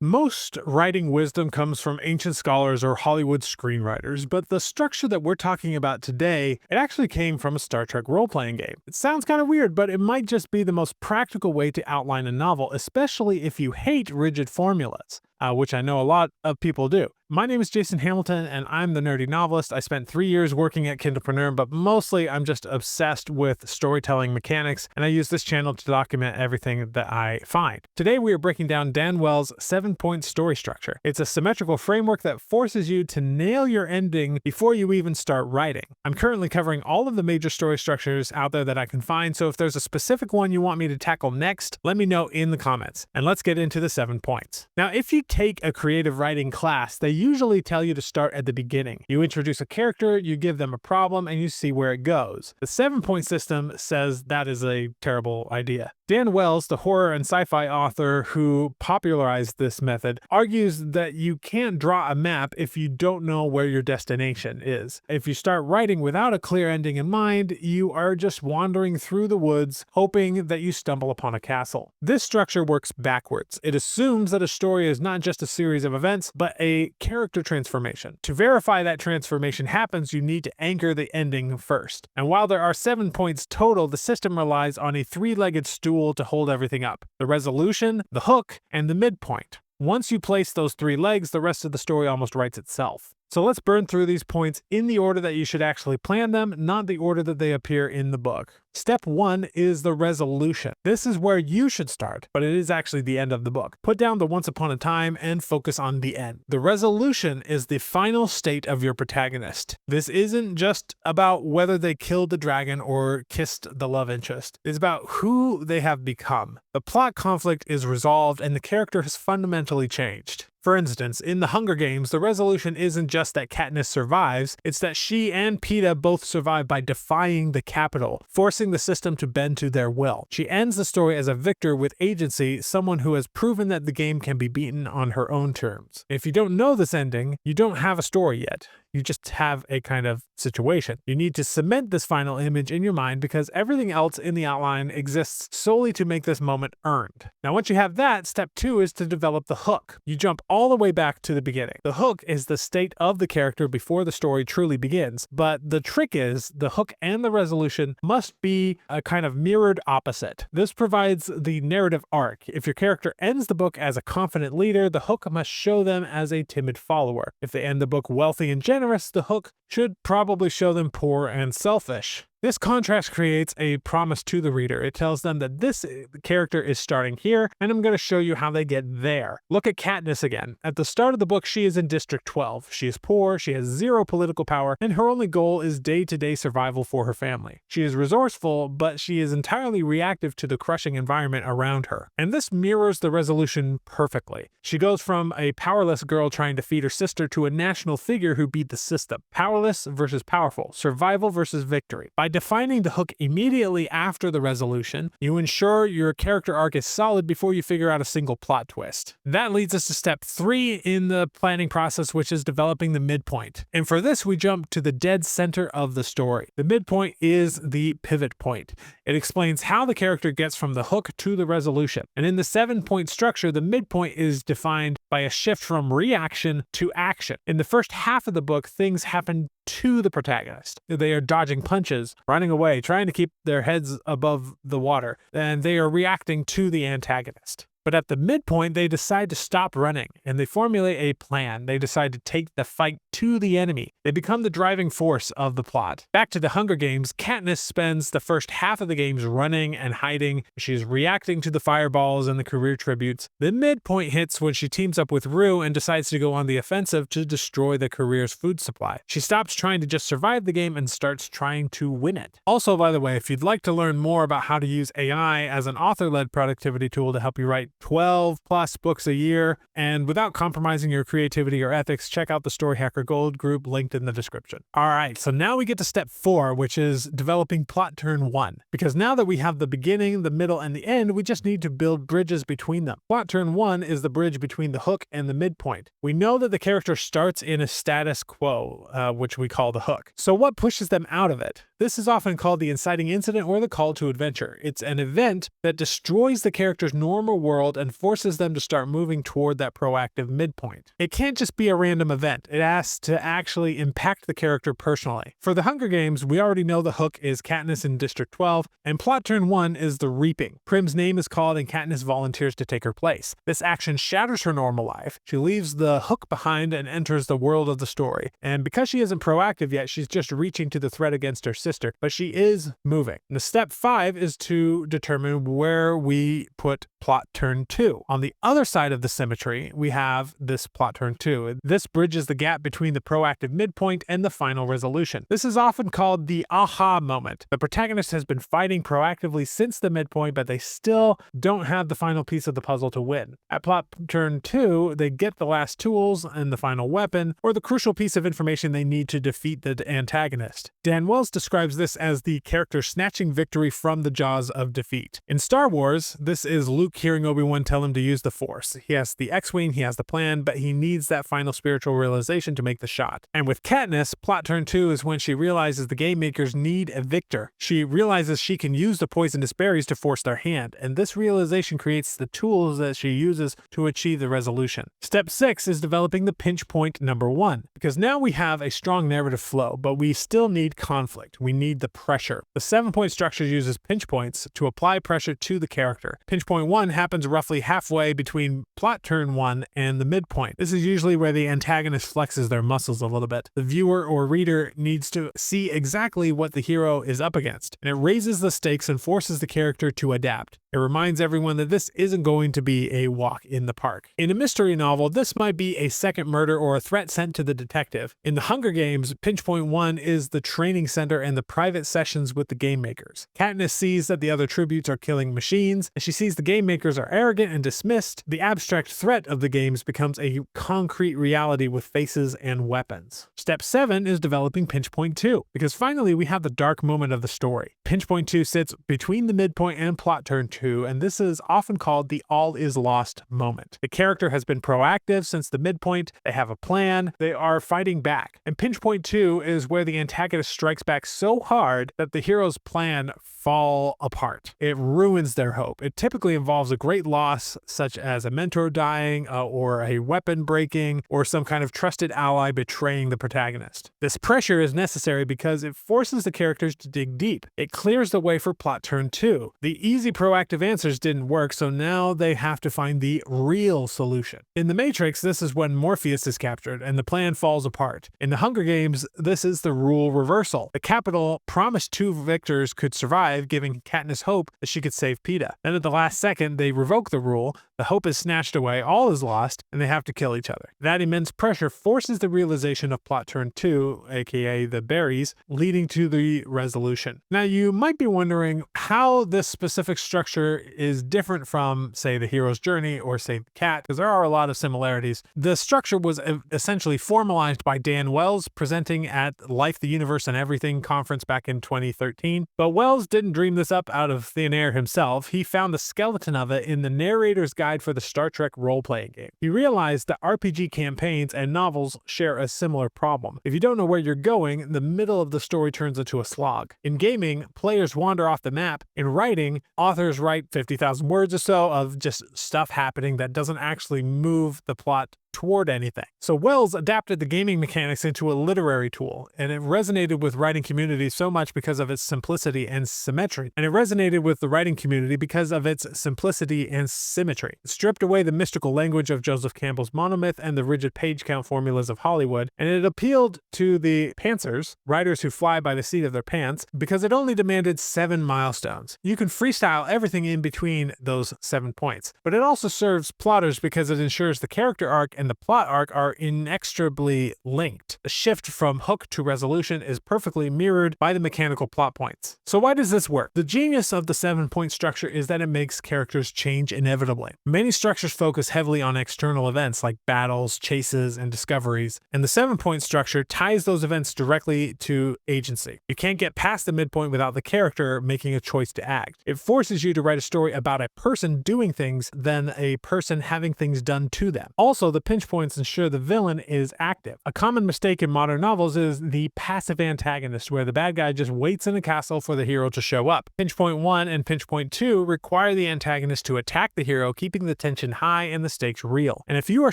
Most writing wisdom comes from ancient scholars or Hollywood screenwriters, but the structure that we're talking about today, it actually came from a Star Trek role-playing game. It sounds kind of weird, but it might just be the most practical way to outline a novel, especially if you hate rigid formulas, which I know a lot of people do. My name is Jason Hamilton, and I'm the Nerdy Novelist. I spent 3 years working at Kindlepreneur, but mostly I'm just obsessed with storytelling mechanics, and I use this channel to document everything that I find. Today we are breaking down Dan Wells' 7-point story structure. It's a symmetrical framework that forces you to nail your ending before you even start writing. I'm currently covering all of the major story structures out there that I can find, so if there's a specific one you want me to tackle next, let me know in the comments. And let's get into the 7 points. Now, if you take a creative writing class, they usually tell you to start at the beginning. You introduce a character, you give them a problem, and you see where it goes. The 7-point system says that is a terrible idea. Dan Wells, the horror and sci-fi author who popularized this method, argues that you can't draw a map if you don't know where your destination is. If you start writing without a clear ending in mind, you are just wandering through the woods, hoping that you stumble upon a castle. This structure works backwards. It assumes that a story is not just a series of events, but a character transformation. To verify that transformation happens, you need to anchor the ending first. And while there are 7 points total, the system relies on a 3-legged stool to hold everything up: the resolution, the hook, and the midpoint. Once you place those 3 legs, the rest of the story almost writes itself. So let's burn through these points in the order that you should actually plan them, not the order that they appear in the book. Step 1 is the resolution. This is where you should start, but it is actually the end of the book. Put down the once upon a time and focus on the end. The resolution is the final state of your protagonist. This isn't just about whether they killed the dragon or kissed the love interest. It's about who they have become. The plot conflict is resolved and the character has fundamentally changed. For instance, in the Hunger Games, the resolution isn't just that Katniss survives, it's that she and Peeta both survive by defying the Capitol, forcing the system to bend to their will. She ends the story as a victor with agency, someone who has proven that the game can be beaten on her own terms. If you don't know this ending, you don't have a story yet. You just have a kind of situation. You need to cement this final image in your mind because everything else in the outline exists solely to make this moment earned. Now, once you have that, step 2 is to develop the hook. You jump all the way back to the beginning. The hook is the state of the character before the story truly begins, but the trick is the hook and the resolution must be a kind of mirrored opposite. This provides the narrative arc. If your character ends the book as a confident leader, the hook must show them as a timid follower. If they end the book wealthy and generous, the hook should probably show them poor and selfish. This contrast creates a promise to the reader. It tells them that this character is starting here, and I'm going to show you how they get there. Look at Katniss again. At the start of the book, she is in District 12. She is poor, she has 0 political power, and her only goal is day-to-day survival for her family. She is resourceful, but she is entirely reactive to the crushing environment around her. And this mirrors the resolution perfectly. She goes from a powerless girl trying to feed her sister to a national figure who beat the system. Powerless versus powerful. Survival versus victory. By defining the hook immediately after the resolution, you ensure your character arc is solid before you figure out a single plot twist. That leads us to step 3 in the planning process, which is developing the midpoint. And for this, we jump to the dead center of the story. The midpoint is the pivot point. It explains how the character gets from the hook to the resolution. And in the 7-point structure, the midpoint is defined by a shift from reaction to action. In the first half of the book, things happen to the protagonist. They are dodging punches, running away, trying to keep their heads above the water, and they are reacting to the antagonist. But at the midpoint, they decide to stop running, and they formulate a plan. They decide to take the fight to the enemy. They become the driving force of the plot. Back to the Hunger Games, Katniss spends the first half of the games running and hiding. She's reacting to the fireballs and the career tributes. The midpoint hits when she teams up with Rue and decides to go on the offensive to destroy the career's food supply. She stops trying to just survive the game and starts trying to win it. Also, by the way, if you'd like to learn more about how to use AI as an author-led productivity tool to help you write 12 plus books a year, and without compromising your creativity or ethics, check out the Story Hacker Gold group linked in the description. All right, so now we get to step 4, which is developing plot turn 1. Because now that we have the beginning, the middle, and the end, we just need to build bridges between them. Plot turn 1 is the bridge between the hook and the midpoint. We know that the character starts in a status quo, which we call the hook. So what pushes them out of it? This is often called the inciting incident or the call to adventure. It's an event that destroys the character's normal world and forces them to start moving toward that proactive midpoint. It can't just be a random event. It has to actually impact the character personally. For the Hunger Games, we already know the hook is Katniss in District 12, and plot turn 1 is the Reaping. Prim's name is called and Katniss volunteers to take her place. This action shatters her normal life. She leaves the hook behind and enters the world of the story. And because she isn't proactive yet, she's just reaching to the threat against her sister, but she is moving. And the step 5 is to determine where we put plot turn 2. On the other side of the symmetry, we have this plot turn 2. This bridges the gap between the proactive midpoint and the final resolution. This is often called the aha moment. The protagonist has been fighting proactively since the midpoint, but they still don't have the final piece of the puzzle to win. At plot turn 2, they get the last tools and the final weapon, or the crucial piece of information they need to defeat the antagonist. Dan Wells describes this as the character snatching victory from the jaws of defeat. In Star Wars, this is Luke hearing Obi-Wan tell him to use the Force. He has the X-Wing, he has the plan, but he needs that final spiritual realization to make the shot. And with Katniss, plot turn 2 is when she realizes the game makers need a victor. She realizes she can use the poisonous berries to force their hand, and this realization creates the tools that she uses to achieve the resolution. Step 6 is developing the pinch point number 1, because now we have a strong narrative flow, but we still need conflict. We need the pressure. The 7-point structure uses pinch points to apply pressure to the character. Pinch point 1 happens roughly halfway between plot turn 1 and the midpoint. This is usually where the antagonist flexes their muscles a little bit. The viewer or reader needs to see exactly what the hero is up against, and it raises the stakes and forces the character to adapt. It reminds everyone that this isn't going to be a walk in the park. In a mystery novel, this might be a second murder or a threat sent to the detective. In the Hunger Games, pinch point 1 is the training center and the private sessions with the game makers. Katniss sees that the other tributes are killing machines, and she sees the game makers are arrogant and dismissed. The abstract threat of the games becomes a concrete reality with faces and weapons. Step 7 is developing pinch point 2, because finally we have the dark moment of the story. Pinch point 2 sits between the midpoint and plot turn 2, and this is often called the all is lost moment. The character has been proactive since the midpoint, they have a plan, they are fighting back. And pinch point 2 is where the antagonist strikes back so hard that the hero's plan falls apart. It ruins their hope. It typically involves a great loss, such as a mentor dying, or a weapon breaking, or some kind of trusted ally betraying the protagonist. This pressure is necessary because it forces the characters to dig deep. It clears the way for plot turn 2. The easy proactive answers didn't work, so now they have to find the real solution. In The Matrix, this is when Morpheus is captured and the plan falls apart. In The Hunger Games, this is the rule reversal. The Capitol promised 2 victors could survive, giving Katniss hope that she could save Peeta. Then at the last second, they revoke the rule, the hope is snatched away, all is lost, and they have to kill each other. That immense pressure forces the realization of plot turn 2, aka the berries, leading to the resolution. Now you might be wondering how this specific structure is different from, say, the hero's journey or Save the Cat, because there are a lot of similarities. The structure was essentially formalized by Dan Wells, presenting at Life, the Universe, and Everything conference back in 2013. But Wells didn't dream this up out of thin air himself. He found the skeleton of it in the narrator's guide for the Star Trek role-playing game. He realized that RPG campaigns and novels share a similar problem. If you don't know where you're going, the middle of the story turns into a slog. In gaming, players wander off the map. In writing, authors write 50,000 words or so of just stuff happening that doesn't actually move the plot toward anything. So Wells adapted the gaming mechanics into a literary tool, and it resonated with writing communities so much because of its simplicity and symmetry. And it resonated with the writing community because of its simplicity and symmetry. It stripped away the mystical language of Joseph Campbell's monomyth and the rigid page count formulas of Hollywood, and it appealed to the pantsers, writers who fly by the seat of their pants, because it only demanded 7 milestones. You can freestyle everything in between those 7 points, but it also serves plotters because it ensures the character arc and the plot arc are inextricably linked. The shift from hook to resolution is perfectly mirrored by the mechanical plot points. So why does this work? The genius of the 7-point structure is that it makes characters change inevitably. Many structures focus heavily on external events like battles, chases, and discoveries, and the 7-point structure ties those events directly to agency. You can't get past the midpoint without the character making a choice to act. It forces you to write a story about a person doing things than a person having things done to them. Also, the pinch points ensure the villain is active. A common mistake in modern novels is the passive antagonist, where the bad guy just waits in a castle for the hero to show up. Pinch point 1 and pinch point 2 require the antagonist to attack the hero, keeping the tension high and the stakes real. And if you are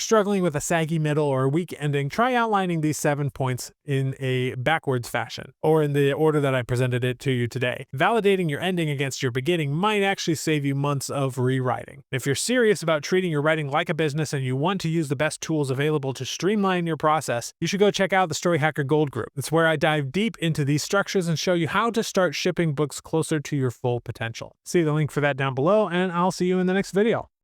struggling with a saggy middle or a weak ending, try outlining these 7 points in a backwards fashion, or in the order that I presented it to you today. Validating your ending against your beginning might actually save you months of rewriting. If you're serious about treating your writing like a business and you want to use the best tools available to streamline your process, you should go check out the Story Hacker Gold Group. It's where I dive deep into these structures and show you how to start shipping books closer to your full potential. See the link for that down below, and I'll see you in the next video.